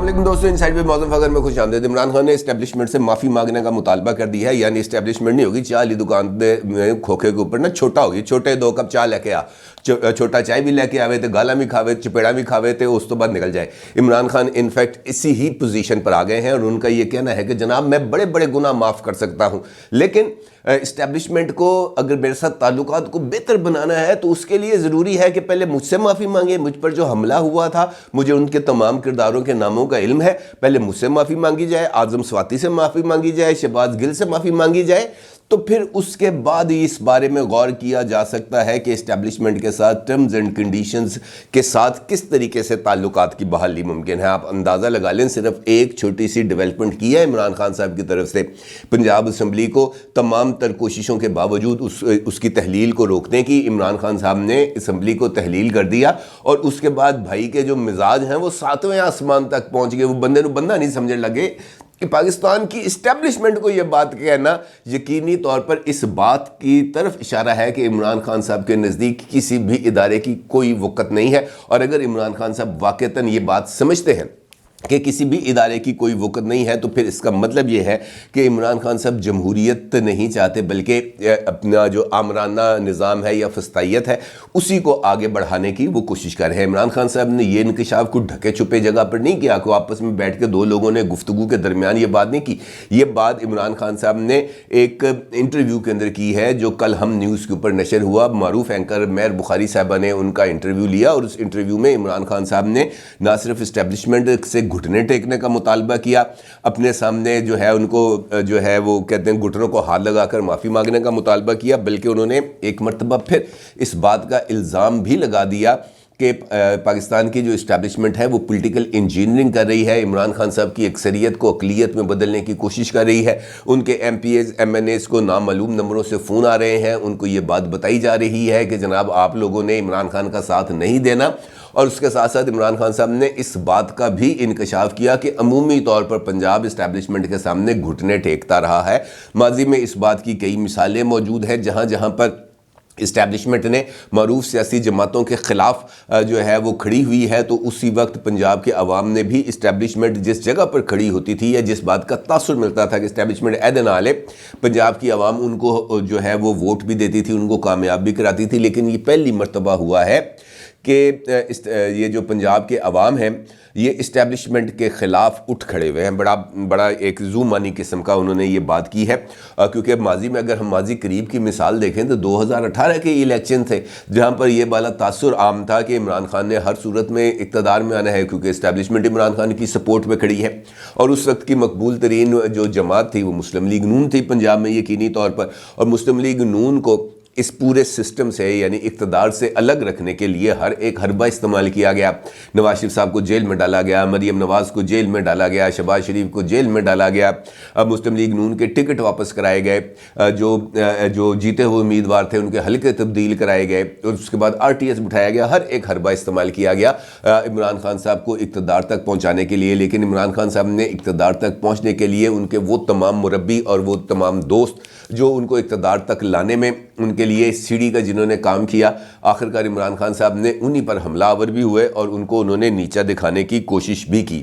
علیکم دوستوں، inside with معظم فخر میں خوش آمدید۔ عمران خان نے اسٹیبلشمنٹ سے معافی مانگنے کا مطالبہ کر دیا ہے، یعنی اسٹیبلشمنٹ نہیں ہوگی، چائے والی دکان میں کھوکھے کے اوپر نا چھوٹا ہوگی، چھوٹے 2 کپ چائے لے کے چھوٹا چائے بھی لے کے آوے تے گالا بھی کھاوے، چپیڑا بھی کھاوے تے اس تو بعد نکل جائے۔ عمران خان انفیکٹ اسی ہی پوزیشن پر آ گئے ہیں اور ان کا یہ کہنا ہے کہ جناب میں بڑے بڑے گناہ معاف کر سکتا ہوں، لیکن اسٹیبلشمنٹ کو اگر میرے ساتھ تعلقات کو بہتر بنانا ہے تو اس کے لیے ضروری ہے کہ پہلے مجھ سے معافی مانگے۔ مجھ پر جو حملہ ہوا تھا، مجھے ان کے تمام کرداروں کے ناموں کا علم ہے، پہلے مجھ سے معافی مانگی جائے، اعظم سواتی سے معافی مانگی جائے، شہباز گل سے معافی مانگی جائے، تو پھر اس کے بعد ہی اس بارے میں غور کیا جا سکتا ہے کہ اسٹیبلشمنٹ کے ساتھ ٹرمز اینڈ کنڈیشنز کے ساتھ کس طریقے سے تعلقات کی بحالی ممکن ہے۔ آپ اندازہ لگا لیں، صرف ایک چھوٹی سی ڈیولپمنٹ کی ہے عمران خان صاحب کی طرف سے، پنجاب اسمبلی کو تمام تر کوششوں کے باوجود اس کی تحلیل کو روکنے کی، عمران خان صاحب نے اسمبلی کو تحلیل کر دیا اور اس کے بعد بھائی کے جو مزاج ہیں وہ 7ویں آسمان تک پہنچ گئے، وہ بندے نو بندہ نہیں سمجھنے لگے کہ پاکستان کی اسٹیبلشمنٹ کو یہ بات کہنا یقینی طور پر اس بات کی طرف اشارہ ہے کہ عمران خان صاحب کے نزدیک کسی بھی ادارے کی کوئی وقت نہیں ہے۔ اور اگر عمران خان صاحب واقعتاً یہ بات سمجھتے ہیں کہ کسی بھی ادارے کی کوئی وقت نہیں ہے، تو پھر اس کا مطلب یہ ہے کہ عمران خان صاحب جمہوریت نہیں چاہتے، بلکہ اپنا جو آمرانہ نظام ہے یا فسطائیت ہے اسی کو آگے بڑھانے کی وہ کوشش کر رہے ہیں۔ عمران خان صاحب نے یہ انکشاف کو ڈھکے چھپے جگہ پر نہیں کیا کہ آپس میں بیٹھ کے 2 لوگوں نے گفتگو کے درمیان یہ بات نہیں کی، یہ بات عمران خان صاحب نے ایک انٹرویو کے اندر کی ہے جو کل ہم نیوز کے اوپر نشر ہوا۔ معروف اینکر مہر بخاری صاحبہ نے ان کا انٹرویو لیا اور اس انٹرویو میں عمران خان صاحب نے نہ صرف اسٹیبلشمنٹ سے گھٹنے ٹیکنے کا مطالبہ کیا، اپنے سامنے جو ہے ان کو جو ہے وہ کہتے ہیں گھٹنوں کو ہاتھ لگا کر معافی مانگنے کا مطالبہ کیا، بلکہ انہوں نے ایک مرتبہ پھر اس بات کا الزام بھی لگا دیا کہ پاکستان کی جو اسٹیبلشمنٹ ہے وہ پولیٹیکل انجینئرنگ کر رہی ہے، عمران خان صاحب کی اکثریت کو اقلیت میں بدلنے کی کوشش کر رہی ہے، ان کے MPAs MNAs کو نامعلوم نمبروں سے فون آ رہے ہیں، ان کو یہ بات بتائی جا رہی ہے کہ جناب آپ لوگوں نے عمران خان کا ساتھ نہیں دینا۔ اور اس کے ساتھ ساتھ عمران خان صاحب نے اس بات کا بھی انکشاف کیا کہ عمومی طور پر پنجاب اسٹیبلشمنٹ کے سامنے گھٹنے ٹیکتا رہا ہے۔ ماضی میں اس بات کی کئی مثالیں موجود ہیں جہاں جہاں پر اسٹیبلشمنٹ نے معروف سیاسی جماعتوں کے خلاف جو ہے وہ کھڑی ہوئی ہے، تو اسی وقت پنجاب کے عوام نے بھی اسٹیبلشمنٹ جس جگہ پر کھڑی ہوتی تھی یا جس بات کا تاثر ملتا تھا کہ اسٹیبلشمنٹ عہدے نہ لے، پنجاب کی عوام ان کو جو ہے وہ ووٹ بھی دیتی تھی، ان کو کامیاب بھی کراتی تھی۔ لیکن یہ پہلی مرتبہ ہوا ہے کہ یہ جو پنجاب کے عوام ہیں یہ اسٹیبلشمنٹ کے خلاف اٹھ کھڑے ہوئے ہیں۔ بڑا ایک زومانی قسم کا انہوں نے یہ بات کی ہے، کیونکہ ماضی میں اگر ہم ماضی قریب کی مثال دیکھیں تو 2018 کے الیکشن تھے جہاں پر یہ بالا تاثر عام تھا کہ عمران خان نے ہر صورت میں اقتدار میں آنا ہے، کیونکہ اسٹیبلشمنٹ عمران خان کی سپورٹ میں کھڑی ہے، اور اس وقت کی مقبول ترین جو جماعت تھی وہ مسلم لیگ نون تھی پنجاب میں یقینی طور پر، اور مسلم لیگ نون کو اس پورے سسٹم سے یعنی اقتدار سے الگ رکھنے کے لیے ہر ایک حربہ استعمال کیا گیا۔ نواز شریف صاحب کو جیل میں ڈالا گیا، مریم نواز کو جیل میں ڈالا گیا، شہباز شریف کو جیل میں ڈالا گیا، مسلم لیگ نون کے ٹکٹ واپس کرائے گئے، جو جیتے ہوئے امیدوار تھے ان کے حلقے تبدیل کرائے گئے، اور اس کے بعد آر ٹی ایس بٹھایا گیا، ہر ایک حربہ استعمال کیا گیا عمران خان صاحب کو اقتدار تک پہنچانے کے لیے۔ لیکن عمران خان صاحب نے اقتدار تک پہنچنے کے لیے ان کے وہ تمام مربی اور وہ تمام دوست جو ان کو اقتدار تک لانے میں ان کے لیے سیڑھی کا جنہوں نے کام کیا، آخرکار عمران خان صاحب نے انہی پر حملہ آور بھی ہوئے اور ان کو انہوں نے نیچا دکھانے کی کوشش بھی کی۔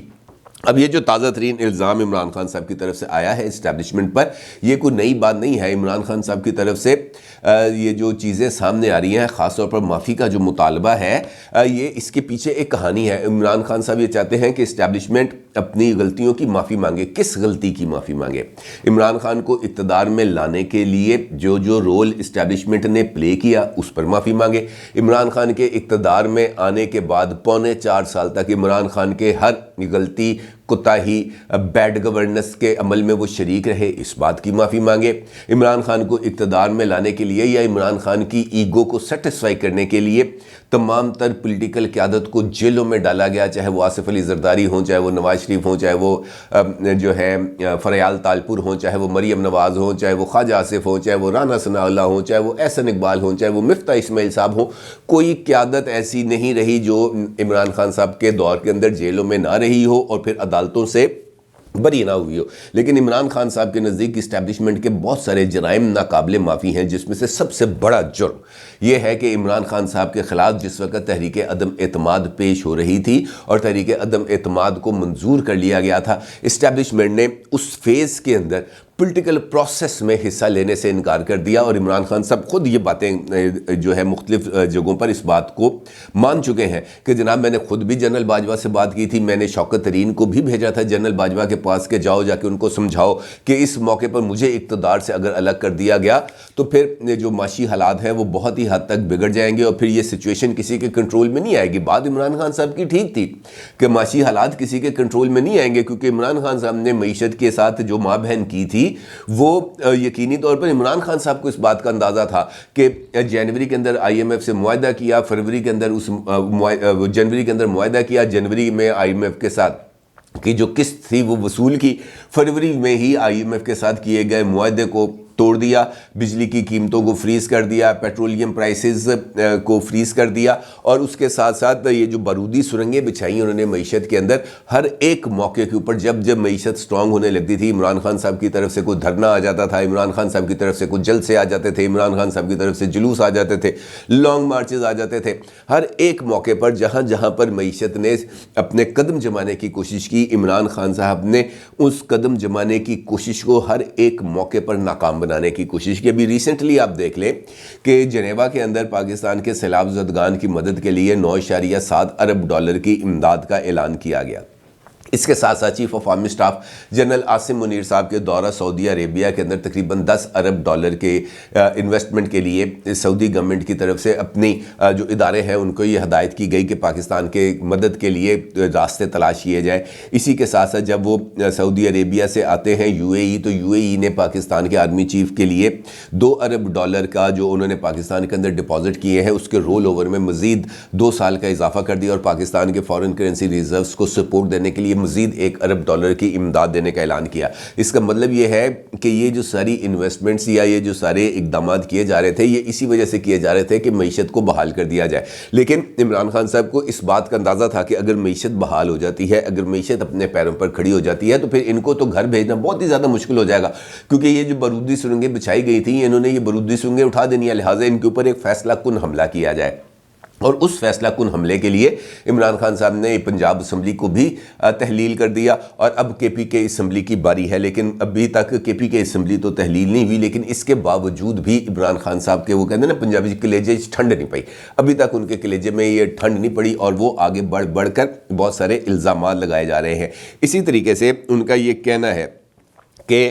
اب یہ جو تازہ ترین الزام عمران خان صاحب کی طرف سے آیا ہے اسٹیبلشمنٹ پر، یہ کوئی نئی بات نہیں ہے۔ عمران خان صاحب کی طرف سے یہ جو چیزیں سامنے آ رہی ہیں، خاص طور پر معافی کا جو مطالبہ ہے، یہ اس کے پیچھے ایک کہانی ہے۔ عمران خان صاحب یہ چاہتے ہیں کہ اسٹیبلشمنٹ اپنی غلطیوں کی معافی مانگے۔ کس غلطی کی معافی مانگے؟ عمران خان کو اقتدار میں لانے کے لیے جو رول اسٹیبلشمنٹ نے پلے کیا اس پر معافی مانگے۔ عمران خان کے اقتدار میں آنے کے بعد 4.25 سال تک عمران خان کے ہر غلطی، کوتاہی، بیڈ گورننس کے عمل میں وہ شریک رہے، اس بات کی معافی مانگے۔ عمران خان کو اقتدار میں لانے کے لیے یا عمران خان کی ایگو کو سیٹسفائی کرنے کے لیے تمام تر پولیٹیکل قیادت کو جیلوں میں ڈالا گیا، چاہے وہ آصف علی زرداری ہوں، چاہے وہ نواز شریف ہوں، چاہے وہ جو ہے فریال تالپور ہوں، چاہے وہ مریم نواز ہوں، چاہے وہ خواجہ آصف ہوں، چاہے وہ رانا ثناء اللہ ہوں، چاہے وہ احسن اقبال ہوں، چاہے وہ مفتاح اسماعیل صاحب ہوں۔ کوئی قیادت ایسی نہیں رہی جو عمران خان صاحب کے دور کے اندر جیلوں میں نہ رہی ہو اور پھر عدالتوں سے بری نہ ہوئی ہو، لیکن عمران خان صاحب کے نزدیک اسٹیبلشمنٹ کے بہت سارے جرائم ناقابل معافی ہیں، جس میں سے سب سے بڑا جرم یہ ہے کہ عمران خان صاحب کے خلاف جس وقت تحریک عدم اعتماد پیش ہو رہی تھی اور تحریک عدم اعتماد کو منظور کر لیا گیا تھا، اسٹیبلشمنٹ نے اس فیز کے اندر پولیٹیکل پروسیس میں حصہ لینے سے انکار کر دیا، اور عمران خان صاحب خود یہ باتیں جو ہے مختلف جگہوں پر اس بات کو مان چکے ہیں کہ جناب میں نے خود بھی جنرل باجوہ سے بات کی تھی، میں نے شوکت ترین کو بھی بھیجا تھا جنرل باجوہ کے پاس کہ جاؤ جا کے ان کو سمجھاؤ کہ اس موقع پر مجھے اقتدار سے اگر الگ کر دیا گیا تو پھر جو معاشی حالات ہیں وہ بہت ہی حد تک بگڑ جائیں گے اور پھر یہ سچویشن کسی کے کنٹرول میں نہیں آئے گی۔ بات عمران خان صاحب کی ٹھیک تھی کہ معاشی حالات کسی کے کنٹرول میں نہیں آئیں گے، کیونکہ عمران خان صاحب نے معیشت کے ساتھ جو ماں بہن کی تھی وہ یقینی طور پر عمران خان صاحب کو اس بات کا اندازہ تھا کہ جنوری کے اندر آئی ایم ایف سے معاہدہ کیا، فروری کے اندر جنوری کے اندر معاہدہ کیا، جنوری میں آئی ایم ایف کے ساتھ کی جو قسط تھی وہ وصول کی، فروری میں ہی آئی ایم ایف کے ساتھ کیے گئے معاہدے کو توڑ دیا، بجلی کی قیمتوں کو فریز کر دیا، پیٹرولیم پرائسز کو فریز کر دیا، اور اس کے ساتھ ساتھ یہ جو بارودی سرنگیں بچھائیں انہوں نے معیشت کے اندر ہر ایک موقع کے اوپر، جب معیشت سٹرونگ ہونے لگتی تھی، عمران خان صاحب کی طرف سے کوئی دھرنا آ جاتا تھا، عمران خان صاحب کی طرف سے کوئی جلسے آ جاتے تھے، عمران خان صاحب کی طرف سے جلوس آ جاتے تھے، لانگ مارچز آ جاتے تھے، ہر ایک موقع پر جہاں جہاں پر معیشت نے اپنے قدم جمانے کی کوشش کی، عمران خان صاحب نے اس قدم جمانے کی کوشش کو ہر ایک موقع پر ناکام بنانے کی کوشش کی۔ ابھی ریسنٹلی آپ دیکھ لیں کہ جنیوا کے اندر پاکستان کے سیلاب زدگان کی مدد کے لیے 9.7 ارب ڈالر کی امداد کا اعلان کیا گیا۔ اس کے ساتھ ساتھ chief of army staff general Asim Munir صاحب کے دورہ سعودی عربیہ کے اندر تقریباً 10 ارب ڈالر کے انویسٹمنٹ کے لیے سعودی گورنمنٹ کی طرف سے اپنی جو ادارے ہیں ان کو یہ ہدایت کی گئی کہ پاکستان کے مدد کے لیے راستے تلاش کیے جائے۔ اسی کے ساتھ ساتھ جب وہ سعودی عربیہ سے آتے ہیں یو اے ای، تو یو اے ای نے پاکستان کے آرمی چیف کے لیے 2 ارب ڈالر کا جو انہوں نے پاکستان کے اندر ڈپازٹ کیے ہیں اس کے رول اوور میں مزید 2 سال کا اضافہ کر دیا، اور پاکستان کے فارن کرنسی ریزروز کو سپورٹ دینے کے لیے مزید 1 ارب ڈالر کی امداد دینے کا اعلان کیا۔ اس کا مطلب یہ ہے کہ یہ جو ساری انویسٹمنٹس یا یہ جو سارے اقدامات کیے جا رہے تھے یہ اسی وجہ سے کیے جا رہے تھے کہ معیشت کو بحال کر دیا جائے، لیکن عمران خان صاحب کو اس بات کا اندازہ تھا کہ اگر معیشت بحال ہو جاتی ہے، اگر معیشت اپنے پیروں پر کھڑی ہو جاتی ہے تو پھر ان کو تو گھر بھیجنا بہت ہی زیادہ مشکل ہو جائے گا، کیونکہ یہ جو بارودی سرنگیں بچھائی گئی تھیں انہوں نے یہ بارودی سرنگیں اٹھا دینی ہے، لہٰذا ان کے اوپر ایک فیصلہ کن حملہ کیا جائے۔ اور اس فیصلہ کن حملے کے لیے عمران خان صاحب نے پنجاب اسمبلی کو بھی تحلیل کر دیا، اور اب کے پی کے اسمبلی کی باری ہے، لیکن ابھی تک کے پی کے اسمبلی تو تحلیل نہیں ہوئی، لیکن اس کے باوجود بھی عمران خان صاحب کے وہ کہتے ہیں نا پنجابی کلیجے ٹھنڈ نہیں پئی، ابھی تک ان کے کلیجے میں یہ ٹھنڈ نہیں پڑی، اور وہ آگے بڑھ کر بہت سارے الزامات لگائے جا رہے ہیں۔ اسی طریقے سے ان کا یہ کہنا ہے کہ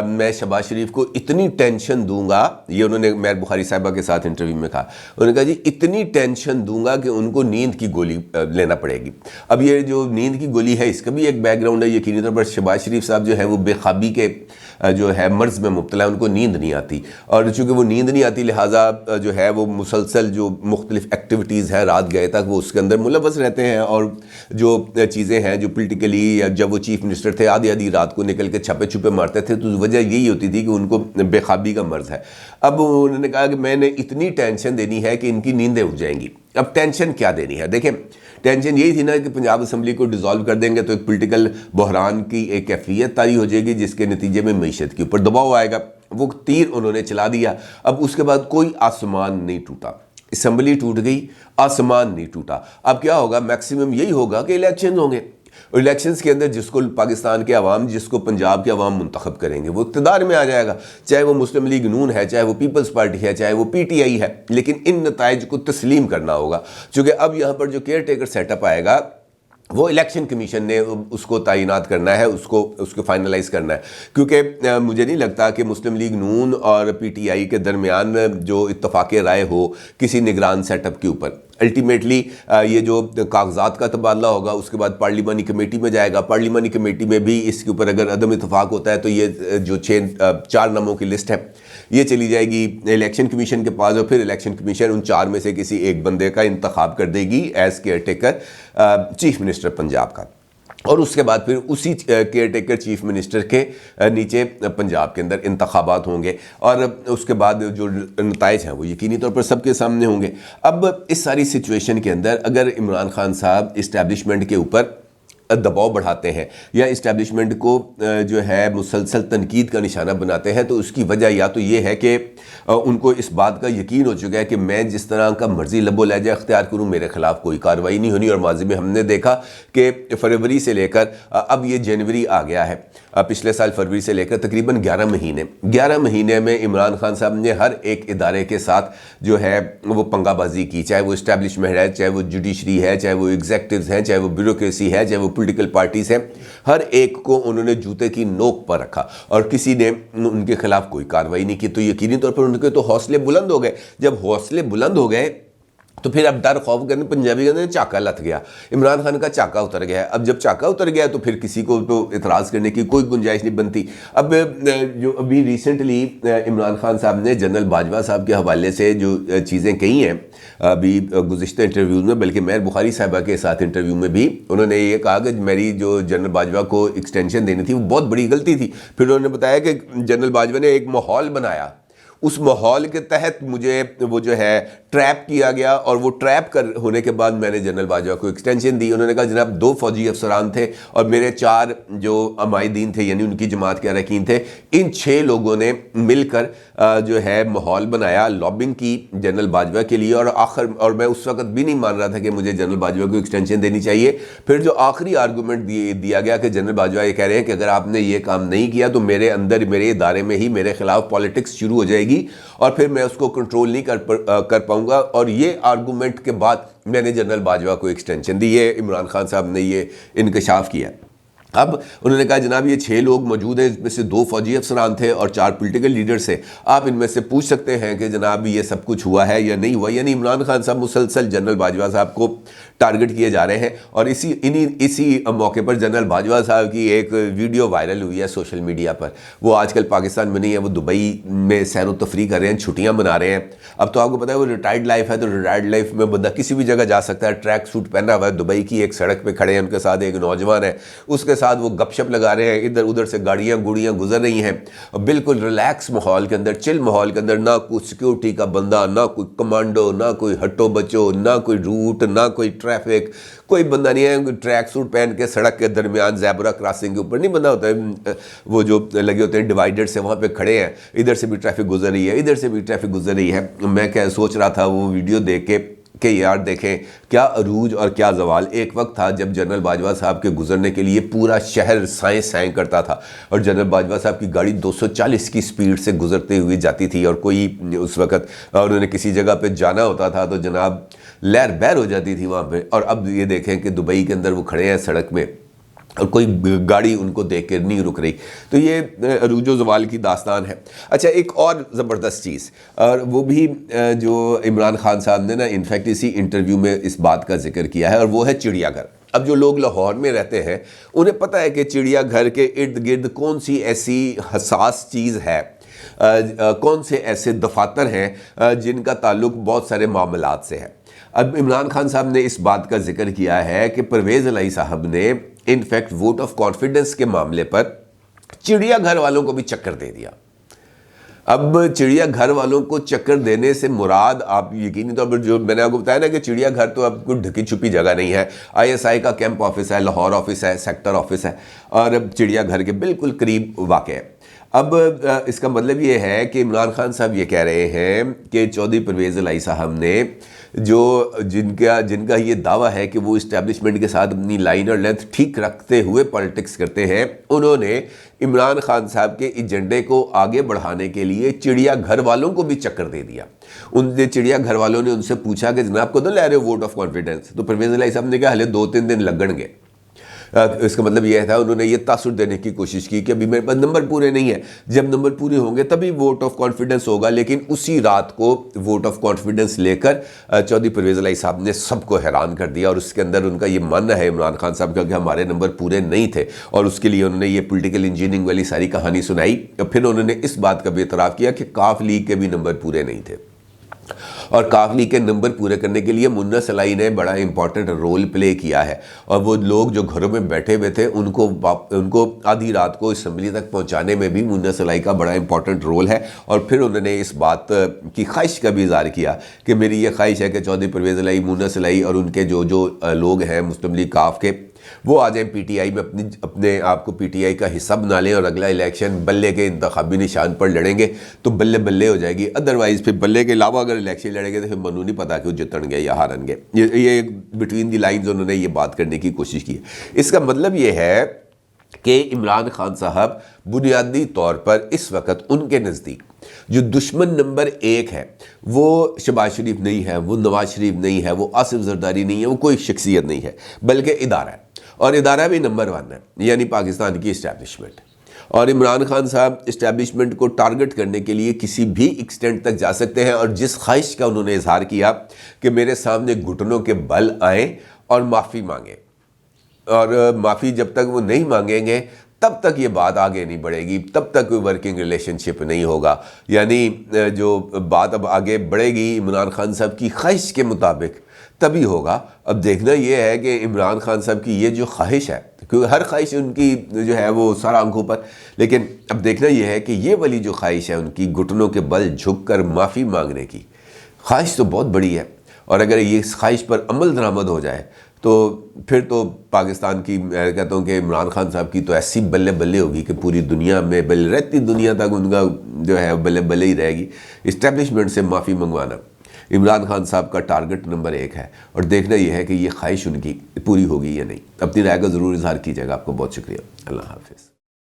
میں شہباز شریف کو اتنی ٹینشن دوں گا، یہ انہوں نے میر بخاری صاحبہ کے ساتھ انٹرویو میں کہا، انہوں نے کہا جی اتنی ٹینشن دوں گا کہ ان کو نیند کی گولی لینا پڑے گی۔ اب یہ جو نیند کی گولی ہے اس کا بھی ایک بیک گراؤنڈ ہے، یقینی طور پر شہباز شریف صاحب جو ہے وہ بے خوابی کے جو ہے مرض میں مبتلا ہے، ان کو نیند نہیں آتی، اور چونکہ وہ نیند نہیں آتی لہٰذا جو ہے وہ مسلسل جو مختلف ایکٹیویٹیز ہیں رات گئے تک وہ اس کے اندر ملوث رہتے ہیں، اور جو چیزیں ہیں جو پولیٹیکلی جب وہ چیف منسٹر تھے آدھی رات کو نکل کے چھپے چھپے مارتے تھے تو وجہ یہی ہوتی تھی کہ ان کو بے خوابی کا مرض ہے۔ اب انہوں نے کہا کہ میں نے اتنی ٹینشن دینی ہے کہ ان کی نیندیں اٹھ جائیں گی۔ اب ٹینشن کیا دینی ہے؟ دیکھیں ٹینشن یہی تھی نا کہ پنجاب اسمبلی کو ڈیزالو کر دیں گے تو ایک پولیٹیکل بحران کی ایک کیفیت طاری ہو جائے گی جس کے نتیجے میں معیشت کے اوپر دباؤ آئے گا، وہ تیر انہوں نے چلا دیا۔ اب اس کے بعد کوئی آسمان نہیں ٹوٹا، اسمبلی ٹوٹ گئی، آسمان نہیں ٹوٹا۔ اب کیا ہوگا؟ میکسیمم یہی ہوگا کہ الیکشن ہوں گے، الیکشنز کے اندر جس کو پاکستان کے عوام، جس کو پنجاب کے عوام منتخب کریں گے وہ اقتدار میں آ جائے گا، چاہے وہ مسلم لیگ نون ہے، چاہے وہ پیپلز پارٹی ہے، چاہے وہ پی ٹی آئی ہے، لیکن ان نتائج کو تسلیم کرنا ہوگا، چونکہ اب یہاں پر جو کیئر ٹیکر سیٹ اپ آئے گا وہ الیکشن کمیشن نے اس کو تعینات کرنا ہے، اس کو فائنلائز کرنا ہے، کیونکہ مجھے نہیں لگتا کہ مسلم لیگ نون اور پی ٹی آئی کے درمیان جو اتفاق رائے ہو کسی نگران سیٹ اپ کے اوپر۔ الٹیمیٹلی یہ جو کاغذات کا تبادلہ ہوگا اس کے بعد پارلیمانی کمیٹی میں جائے گا، پارلیمانی کمیٹی میں بھی اس کے اوپر اگر عدم اتفاق ہوتا ہے تو یہ جو 4 ناموں کی لسٹ ہے یہ چلی جائے گی الیکشن کمیشن کے پاس، اور پھر الیکشن کمیشن ان 4 میں سے کسی ایک بندے کا انتخاب کر دے گی as care taker chief minister Punjab کا، اور اس کے بعد پھر اسی کیئر ٹیکر چیف منسٹر کے نیچے پنجاب کے اندر انتخابات ہوں گے، اور اس کے بعد جو نتائج ہیں وہ یقینی طور پر سب کے سامنے ہوں گے۔ اب اس ساری سچویشن کے اندر اگر عمران خان صاحب اسٹیبلشمنٹ کے اوپر دباؤ بڑھاتے ہیں یا اسٹیبلشمنٹ کو جو ہے مسلسل تنقید کا نشانہ بناتے ہیں، تو اس کی وجہ یا تو یہ ہے کہ ان کو اس بات کا یقین ہو چکا ہے کہ میں جس طرح کا مرضی لب و لہجہ اختیار کروں میرے خلاف کوئی کارروائی نہیں ہونی۔ اور ماضی میں ہم نے دیکھا کہ فروری سے لے کر اب یہ جنوری آ گیا ہے، پچھلے سال فروری سے لے کر تقریباً 11 مہینے میں عمران خان صاحب نے ہر ایک ادارے کے ساتھ جو ہے وہ پنگا بازی کی، چاہے وہ اسٹیبلشمنٹ ہے، چاہے وہ جوڈیشری ہے، چاہے وہ ایگزیکٹوز ہیں، چاہے وہ بیوروکریسی ہے، چاہے وہ پولیٹیکل پارٹیز ہیں، ہر ایک کو انہوں نے جوتے کی نوک پر رکھا اور کسی نے ان کے خلاف کوئی کارروائی نہیں کی۔ تو یقینی طور پر ان کے تو حوصلے بلند ہو گئے۔ جب حوصلے بلند ہو گئے تو پھر اب ڈر خوف کرنے، پنجابی کہتے ہیں چاکا لت گیا، عمران خان کا چاکا اتر گیا۔ اب جب چاکا اتر گیا تو پھر کسی کو تو اعتراض کرنے کی کوئی گنجائش نہیں بنتی۔ اب جو ابھی ریسنٹلی عمران خان صاحب نے جنرل باجوہ صاحب کے حوالے سے جو چیزیں کہی ہیں ابھی گزشتہ انٹرویوز میں، بلکہ مہر بخاری صاحبہ کے ساتھ انٹرویو میں بھی انہوں نے یہ کہا کہ میری جو جنرل باجوہ کو ایکسٹینشن دینی تھی وہ بہت بڑی غلطی تھی۔ پھر انہوں نے بتایا کہ جنرل باجوہ نے ایک ماحول بنایا، اس ماحول کے تحت مجھے وہ جو ہے ٹریپ کیا گیا اور وہ ٹریپ ہونے کے بعد میں نے جنرل باجوہ کو ایکسٹینشن دی۔ انہوں نے کہا جناب 2 فوجی افسران تھے اور میرے 4 جو عمائدین تھے، یعنی ان کی جماعت کے اراکین تھے، ان 6 لوگوں نے مل کر جو ہے ماحول بنایا، لابنگ کی جنرل باجوہ کے لیے، اور میں اس وقت بھی نہیں مان رہا تھا کہ مجھے جنرل باجوہ کو ایکسٹینشن دینی چاہیے۔ پھر جو آخری آرگومنٹ دیا گیا کہ جنرل باجوہ یہ کہہ رہے ہیں کہ اگر آپ نے یہ کام نہیں کیا تو میرے اندر، میرے ادارے میں ہی میرے خلاف پالیٹکس شروع ہو جائے گی اور پھر میں اس کو کنٹرول نہیں کر پاؤں گا، اور یہ آرگومنٹ کے بعد میں نے جنرل باجوہ کو ایکسٹینشن دی۔ یہ عمران خان صاحب نے یہ انکشاف کیا۔ اب انہوں نے کہا جناب یہ 6 لوگ موجود ہیں، اس میں سے 2 فوجی افسران تھے اور 4 پولیٹیکل لیڈرز تھے، آپ ان میں سے پوچھ سکتے ہیں کہ جناب یہ سب کچھ ہوا ہے یا نہیں ہوا۔ یعنی عمران خان صاحب مسلسل جنرل باجوہ صاحب کو ٹارگٹ کیے جا رہے ہیں، اور اسی موقع پر جنرل باجوہ صاحب کی ایک ویڈیو وائرل ہوئی ہے سوشل میڈیا پر۔ وہ آج کل پاکستان میں نہیں ہے، وہ دبئی میں سیر و تفریح کر رہے ہیں، چھٹیاں منا رہے ہیں۔ اب تو آپ کو پتہ ہے وہ ریٹائرڈ لائف ہے، تو ریٹائرڈ لائف میں بندہ کسی بھی جگہ جا سکتا ہے، ٹریک سوٹ پہنا ہوا ہے، دبئی کی ایک سڑک پہ کھڑے ہیں، ان کے ساتھ ایک نوجوان ہے، اس کے ساتھ وہ گپ شپ لگا رہے ہیں، ادھر ادھر سے گاڑیاں گزر رہی ہیں، بالکل ریلیکس ماحول کے اندر، چل ماحول کے اندر، نہ کوئی سیکیورٹی کا بندہ، نہ کوئی کمانڈو، نہ کوئی ہٹو بچو، نہ کوئی روٹ، نہ کوئی ٹریفک، کوئی بندہ نہیں ہے۔ ٹریک سوٹ پہن کے سڑک کے درمیان زیبرا کراسنگ کے اوپر نہیں بندہ ہوتا ہے، وہ جو لگے ہوتے ہیں ڈیوائیڈر سے، وہاں پہ کھڑے ہیں، ادھر سے بھی ٹریفک گزر رہی ہے، ادھر سے بھی ٹریفک گزر رہی ہے۔ میں سوچ رہا تھا وہ ویڈیو دیکھ کے کہ یار دیکھیں کیا عروج اور کیا زوال۔ ایک وقت تھا جب جنرل باجوہ صاحب کے گزرنے کے لیے پورا شہر سائیں سائیں کرتا تھا، اور جنرل باجوہ صاحب کی گاڑی 240 کی سپیڈ سے گزرتے ہوئی جاتی تھی، اور کوئی اس وقت انہوں نے کسی جگہ پہ جانا ہوتا تھا تو جناب لہر بہر ہو جاتی تھی وہاں پہ۔ اور اب یہ دیکھیں کہ دبئی کے اندر وہ کھڑے ہیں سڑک میں اور کوئی گاڑی ان کو دیکھ کے نہیں رک رہی۔ تو یہ عروج و زوال کی داستان ہے۔ اچھا ایک اور زبردست چیز، اور وہ بھی جو عمران خان صاحب نے نا انفیکٹ اسی انٹرویو میں اس بات کا ذکر کیا ہے، اور وہ ہے چڑیا گھر۔ اب جو لوگ لاہور میں رہتے ہیں انہیں پتہ ہے کہ چڑیا گھر کے ارد گرد کون سی ایسی حساس چیز ہے، کون سے ایسے دفاتر ہیں جن کا تعلق بہت سارے معاملات سے ہے۔ اب عمران خان صاحب نے اس بات کا ذکر کیا ہے کہ پرویز الہی صاحب نے انفیکٹ ووٹ آف کانفیڈنس کے معاملے پر چڑیا گھر والوں کو بھی چکر دے دیا۔ اب چڑیا گھر والوں کو چکر دینے سے مراد، آپ یقینی طور پر جو میں نے آپ کو بتایا نا کہ چڑیا گھر تو اب کوئی ڈھکی چھپی جگہ نہیں ہے، ISI کا کیمپ آفس ہے، لاہور آفس ہے، سیکٹر آفس ہے، اور اب چڑیا گھر کے بالکل قریب واقع ہے۔ اب اس کا مطلب یہ ہے کہ عمران خان صاحب یہ کہہ رہے ہیں کہ چودھری پرویز الہی صاحب نے جن کا یہ دعویٰ ہے کہ وہ اسٹیبلشمنٹ کے ساتھ اپنی لائن اور لینتھ ٹھیک رکھتے ہوئے پالیٹکس کرتے ہیں، انہوں نے عمران خان صاحب کے ایجنڈے کو آگے بڑھانے کے لیے چڑیا گھر والوں کو بھی چکر دے دیا۔ ان چڑیا گھر والوں نے ان سے پوچھا کہ جناب کو تو لے رہے ہو ووٹ آف کانفیڈنس؟ تو پرویز الہی صاحب نے کہا ہلے 2-3 دن لگن گے۔ اس کا مطلب یہ تھا انہوں نے یہ تاثر دینے کی کوشش کی کہ ابھی میرے پاس نمبر پورے نہیں ہیں، جب نمبر پورے ہوں گے تبھی ووٹ آف کانفیڈنس ہوگا۔ لیکن اسی رات کو ووٹ آف کانفیڈنس لے کر چودھری پرویز الہی صاحب نے سب کو حیران کر دیا، اور اس کے اندر ان کا یہ ماننا ہے عمران خان صاحب کا کہ ہمارے نمبر پورے نہیں تھے، اور اس کے لیے انہوں نے یہ پولیٹیکل انجینئرنگ والی ساری کہانی سنائی۔ پھر انہوں نے اس بات کا بھی اعتراف کیا کہ کاف لیگ کے بھی نمبر پورے نہیں تھے۔ اور کاف لیگ کے نمبر پورے کرنے کے لیے منہ صلاحی نے بڑا امپورٹنٹ رول پلے کیا ہے، اور وہ لوگ جو گھروں میں بیٹھے ہوئے تھے ان کو آدھی رات کو اسمبلی تک پہنچانے میں بھی منہ صلاحی کا بڑا امپورٹنٹ رول ہے۔ اور پھر انہوں نے اس بات کی خواہش کا بھی اظہار کیا کہ میری یہ خواہش ہے کہ چودھری پرویز الہی، منہ صلاحی اور ان کے جو لوگ ہیں مسلم لیگ کاف کے، وہ آ جائیں پی ٹی آئی میں، اپنے آپ کو پی ٹی آئی کا حصہ بنا لیں، اور اگلا الیکشن بلے کے انتخابی نشان پر لڑیں گے تو بلے بلے ہو جائے گی۔ ادروائز پھر بلے کے علاوہ اگر الیکشن لڑیں گے تو پھر منو نہیں پتا کہ وہ جتن گے یا ہارن گے۔ یہ بٹوین دی لائنز انہوں نے یہ بات کرنے کی کوشش کی۔ اس کا مطلب یہ ہے کہ عمران خان صاحب بنیادی طور پر اس وقت ان کے نزدیک جو دشمن نمبر 1 ہے وہ شہباز شریف نہیں ہے، وہ نواز شریف نہیں ہے، وہ آصف زرداری نہیں ہے، وہ کوئی شخصیت نہیں ہے، بلکہ ادارہ ہے، اور ادارہ بھی نمبر 1 ہے، یعنی پاکستان کی اسٹیبلشمنٹ۔ اور عمران خان صاحب اسٹیبلشمنٹ کو ٹارگٹ کرنے کے لیے کسی بھی ایکسٹینٹ تک جا سکتے ہیں، اور جس خواہش کا انہوں نے اظہار کیا کہ میرے سامنے گھٹنوں کے بل آئیں اور معافی مانگیں، اور معافی جب تک وہ نہیں مانگیں گے تب تک یہ بات آگے نہیں بڑھے گی، تب تک کوئی ورکنگ ریلیشن شپ نہیں ہوگا۔ یعنی جو بات اب آگے بڑھے گی عمران خان صاحب کی خواہش کے مطابق تبھی ہوگا۔ اب دیکھنا یہ ہے کہ عمران خان صاحب کی یہ جو خواہش ہے، کیونکہ ہر خواہش ان کی جو ہے وہ سر آنکھوں پر، لیکن اب دیکھنا یہ ہے کہ یہ والی جو خواہش ہے ان کی گھٹنوں کے بل جھک کر معافی مانگنے کی خواہش تو بہت بڑی ہے، اور اگر یہ اس خواہش پر عمل درآمد ہو جائے تو پھر تو پاکستان کی، میں کہتا ہوں کہ عمران خان صاحب کی تو ایسی بلے بلے ہوگی کہ پوری دنیا میں بل رہتی دنیا تک ان کا جو ہے بلے بلے ہی رہے گی۔ اسٹیبلشمنٹ سے معافی منگوانا عمران خان صاحب کا ٹارگٹ نمبر 1 ہے، اور دیکھنا یہ ہے کہ یہ خواہش ان کی پوری ہوگی یا نہیں۔ اپنی رائے کا ضرور اظہار کیجیے گا۔ آپ کو بہت شکریہ۔ اللہ حافظ۔